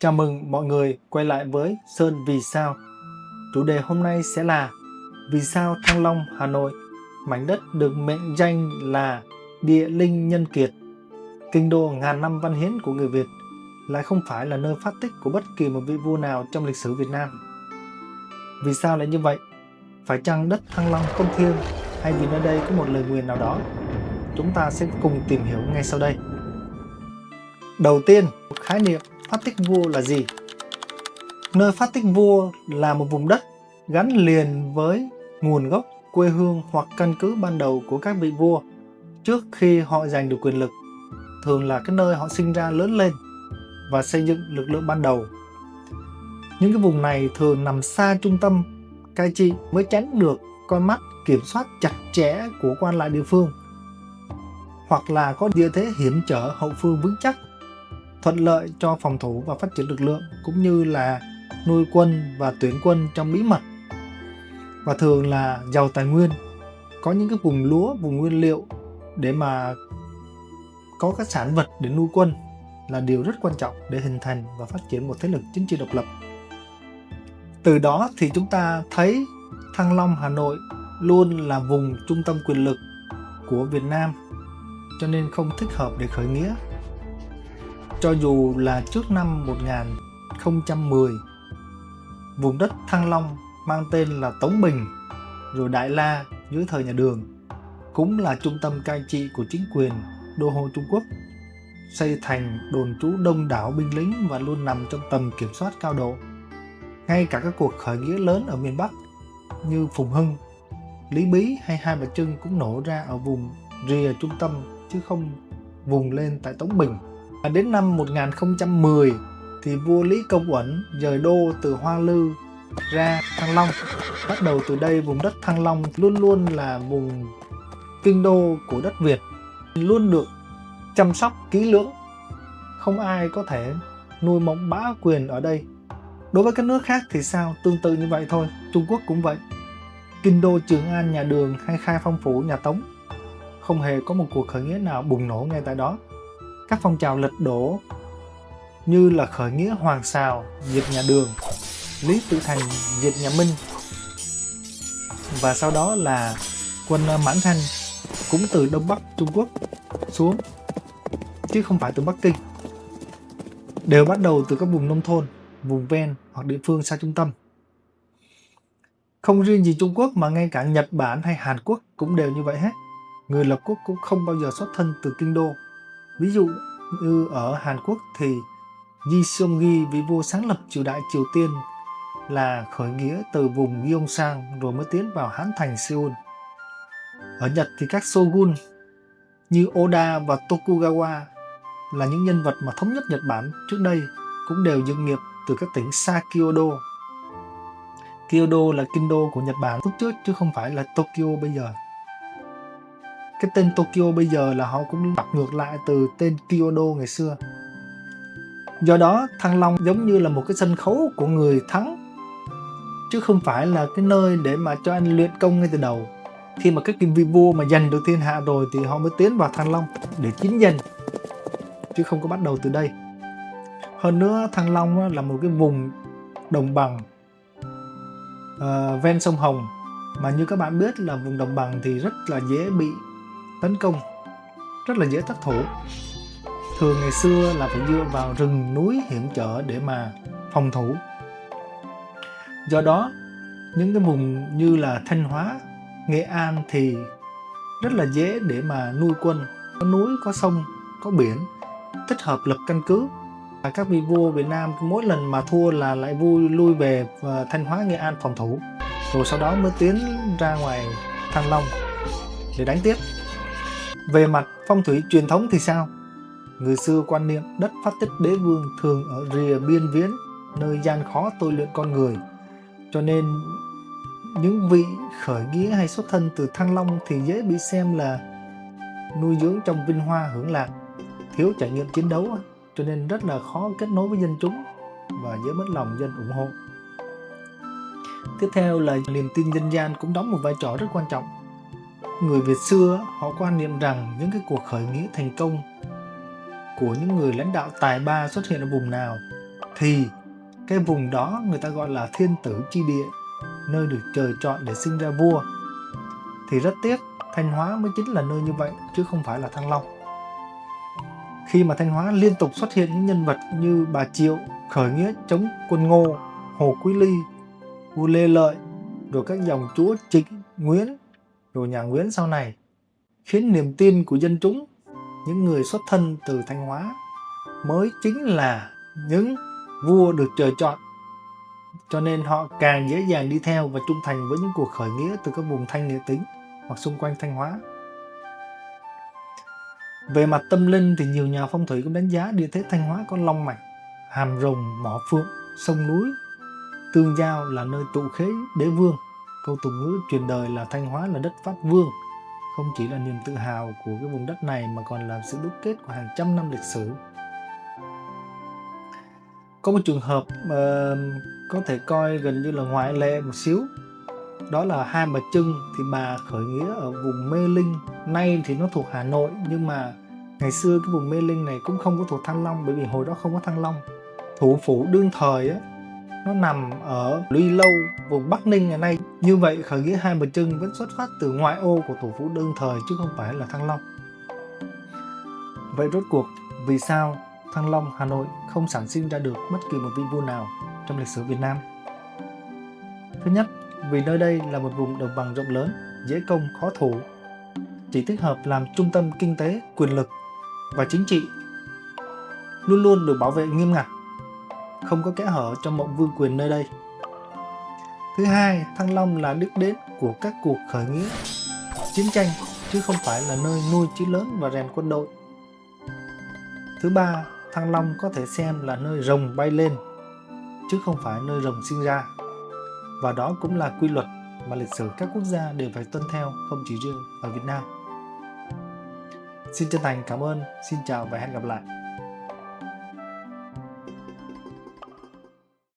Chào mừng mọi người quay lại với Sơn Vì Sao. Chủ đề hôm nay sẽ là vì sao Thăng Long, Hà Nội, mảnh đất được mệnh danh là địa linh nhân kiệt, kinh đô ngàn năm văn hiến của người Việt, lại không phải là nơi phát tích của bất kỳ một vị vua nào trong lịch sử Việt Nam. Vì sao lại như vậy? Phải chăng đất Thăng Long không thiêng, hay vì nơi đây có một lời nguyền nào đó? Chúng ta sẽ cùng tìm hiểu ngay sau đây. Đầu tiên, khái niệm phát tích vua là gì? Nơi phát tích vua là một vùng đất gắn liền với nguồn gốc, quê hương hoặc căn cứ ban đầu của các vị vua trước khi họ giành được quyền lực, thường là cái nơi họ sinh ra lớn lên và xây dựng lực lượng ban đầu. Những cái vùng này thường nằm xa trung tâm cai trị mới tránh được con mắt kiểm soát chặt chẽ của quan lại địa phương, hoặc là có địa thế hiểm trở, hậu phương vững chắc, thuận lợi cho phòng thủ và phát triển lực lượng, cũng như là nuôi quân và tuyển quân trong bí mật, và thường là giàu tài nguyên, có những cái vùng lúa, vùng nguyên liệu để mà có các sản vật để nuôi quân là điều rất quan trọng để hình thành và phát triển một thế lực chính trị độc lập. Từ đó thì chúng ta thấy Thăng Long, Hà Nội luôn là vùng trung tâm quyền lực của Việt Nam, cho nên không thích hợp để khởi nghĩa. Cho dù là trước năm 1010, vùng đất Thăng Long mang tên là Tống Bình, rồi Đại La dưới thời nhà Đường, cũng là trung tâm cai trị của chính quyền đô hộ Trung Quốc, xây thành đồn trú đông đảo binh lính và luôn nằm trong tầm kiểm soát cao độ. Ngay cả các cuộc khởi nghĩa lớn ở miền Bắc như Phùng Hưng, Lý Bí hay Hai Bà Trưng cũng nổ ra ở vùng rìa trung tâm, chứ không vùng lên tại Tống Bình. Đến năm 1010 thì vua Lý Công Uẩn dời đô từ Hoa Lư ra Thăng Long. Bắt đầu từ đây, vùng đất Thăng Long luôn luôn là vùng kinh đô của đất Việt, luôn được chăm sóc kỹ lưỡng, không ai có thể nuôi mộng bá quyền ở đây. Đối với các nước khác thì sao? Tương tự như vậy thôi. Trung Quốc cũng vậy. Kinh đô Trường An nhà Đường hay Khai Phong Phủ nhà Tống, không hề có một cuộc khởi nghĩa nào bùng nổ ngay tại đó. Các phong trào lật đổ như là khởi nghĩa Hoàng Sào diệt nhà Đường, Lý Tự Thành diệt nhà Minh, và sau đó là quân Mãn Thanh cũng từ Đông Bắc Trung Quốc xuống, chứ không phải từ Bắc Kinh, đều bắt đầu từ các vùng nông thôn, vùng ven hoặc địa phương xa trung tâm. Không riêng gì Trung Quốc mà ngay cả Nhật Bản hay Hàn Quốc cũng đều như vậy hết. Người lập quốc cũng không bao giờ xuất thân từ kinh đô. Ví dụ như ở Hàn Quốc thì Yi Seong-gi, vị vua sáng lập triều đại Triều Tiên, là khởi nghĩa từ vùng Gyeongsang rồi mới tiến vào Hán Thành Seoul. Ở Nhật thì các shogun như Oda và Tokugawa là những nhân vật mà thống nhất Nhật Bản trước đây, cũng đều dựng nghiệp từ các tỉnh xa Kyoto. Kyoto là kinh đô của Nhật Bản lúc trước, chứ không phải là Tokyo bây giờ. Cái tên Tokyo bây giờ là họ cũng đọc ngược lại từ tên Kyoto ngày xưa. Do đó Thăng Long giống như là một cái sân khấu của người thắng, chứ không phải là cái nơi để mà cho anh luyện công ngay từ đầu. Khi mà các vị vua mà giành được thiên hạ rồi thì họ mới tiến vào Thăng Long để chính danh, chứ không có bắt đầu từ đây. Hơn nữa Thăng Long là một cái vùng đồng bằng ven sông Hồng, mà như các bạn biết là vùng đồng bằng thì rất là dễ bị tấn công, rất là dễ thất thủ. Thường ngày xưa là phải dựa vào rừng núi hiểm trở để mà phòng thủ. Do đó những cái vùng như là Thanh Hóa, Nghệ An thì rất là dễ để mà nuôi quân, có núi, có sông, có biển, thích hợp lập căn cứ. Và các vị vua Việt Nam mỗi lần mà thua là lại lui về Thanh Hóa, Nghệ An phòng thủ, rồi sau đó mới tiến ra ngoài Thăng Long để đánh tiếp. Về mặt phong thủy truyền thống thì sao? Người xưa quan niệm đất phát tích đế vương thường ở rìa biên viễn, nơi gian khó tôi luyện con người, cho nên những vị khởi nghĩa hay xuất thân từ Thăng Long thì dễ bị xem là nuôi dưỡng trong vinh hoa hưởng lạc, thiếu trải nghiệm chiến đấu, cho nên rất là khó kết nối với dân chúng và dễ mất lòng dân ủng hộ. Tiếp theo là niềm tin dân gian cũng đóng một vai trò rất quan trọng. Người Việt xưa họ quan niệm rằng những cái cuộc khởi nghĩa thành công của những người lãnh đạo tài ba xuất hiện ở vùng nào thì cái vùng đó người ta gọi là thiên tử chi địa, nơi được trời chọn để sinh ra vua. Thì rất tiếc, Thanh Hóa mới chính là nơi như vậy chứ không phải là Thăng Long. Khi mà Thanh Hóa liên tục xuất hiện những nhân vật như bà Triệu khởi nghĩa chống quân Ngô, Hồ Quý Ly, vua Lê Lợi, rồi các dòng chúa Trịnh, Nguyễn, rồi nhà Nguyễn sau này, khiến niềm tin của dân chúng, những người xuất thân từ Thanh Hóa mới chính là những vua được trời chọn, cho nên họ càng dễ dàng đi theo và trung thành với những cuộc khởi nghĩa từ các vùng Thanh Nghệ Tĩnh hoặc xung quanh Thanh Hóa. Về mặt tâm linh thì nhiều nhà phong thủy cũng đánh giá địa thế Thanh Hóa có long mạch, hàm rồng, mỏ phượng, sông núi tương giao là nơi tụ khế đế vương. Câu tục ngữ truyền đời là Thanh Hóa là đất Pháp Vương, không chỉ là niềm tự hào của cái vùng đất này mà còn là sự đúc kết của hàng trăm năm lịch sử. Có một trường hợp có thể coi gần như là ngoại lệ một xíu, đó là Hai Bà Trưng. Thì bà khởi nghĩa ở vùng Mê Linh, nay thì nó thuộc Hà Nội, nhưng mà ngày xưa cái vùng Mê Linh này cũng không có thuộc Thăng Long, bởi vì hồi đó không có Thăng Long. Thủ phủ đương thời á, nó nằm ở Luy Lâu, vùng Bắc Ninh ngày nay. Như vậy khởi nghĩa Hai Bà Trưng vẫn xuất phát từ ngoại ô của thủ phủ đương thời chứ không phải là Thăng Long. Vậy rốt cuộc vì sao Thăng Long, Hà Nội không sản sinh ra được bất kỳ một vị vua nào trong lịch sử Việt Nam? Thứ nhất, vì nơi đây là một vùng đồng bằng rộng lớn, dễ công khó thủ, chỉ thích hợp làm trung tâm kinh tế, quyền lực và chính trị, luôn luôn được bảo vệ nghiêm ngặt, không có kẽ hở cho mộng vương quyền nơi đây. Thứ hai, Thăng Long là đích đến của các cuộc khởi nghĩa, chiến tranh, chứ không phải là nơi nuôi chí lớn và rèn quân đội. Thứ ba, Thăng Long có thể xem là nơi rồng bay lên, chứ không phải nơi rồng sinh ra. Và đó cũng là quy luật mà lịch sử các quốc gia đều phải tuân theo, không chỉ riêng ở Việt Nam. Xin chân thành cảm ơn, xin chào và hẹn gặp lại.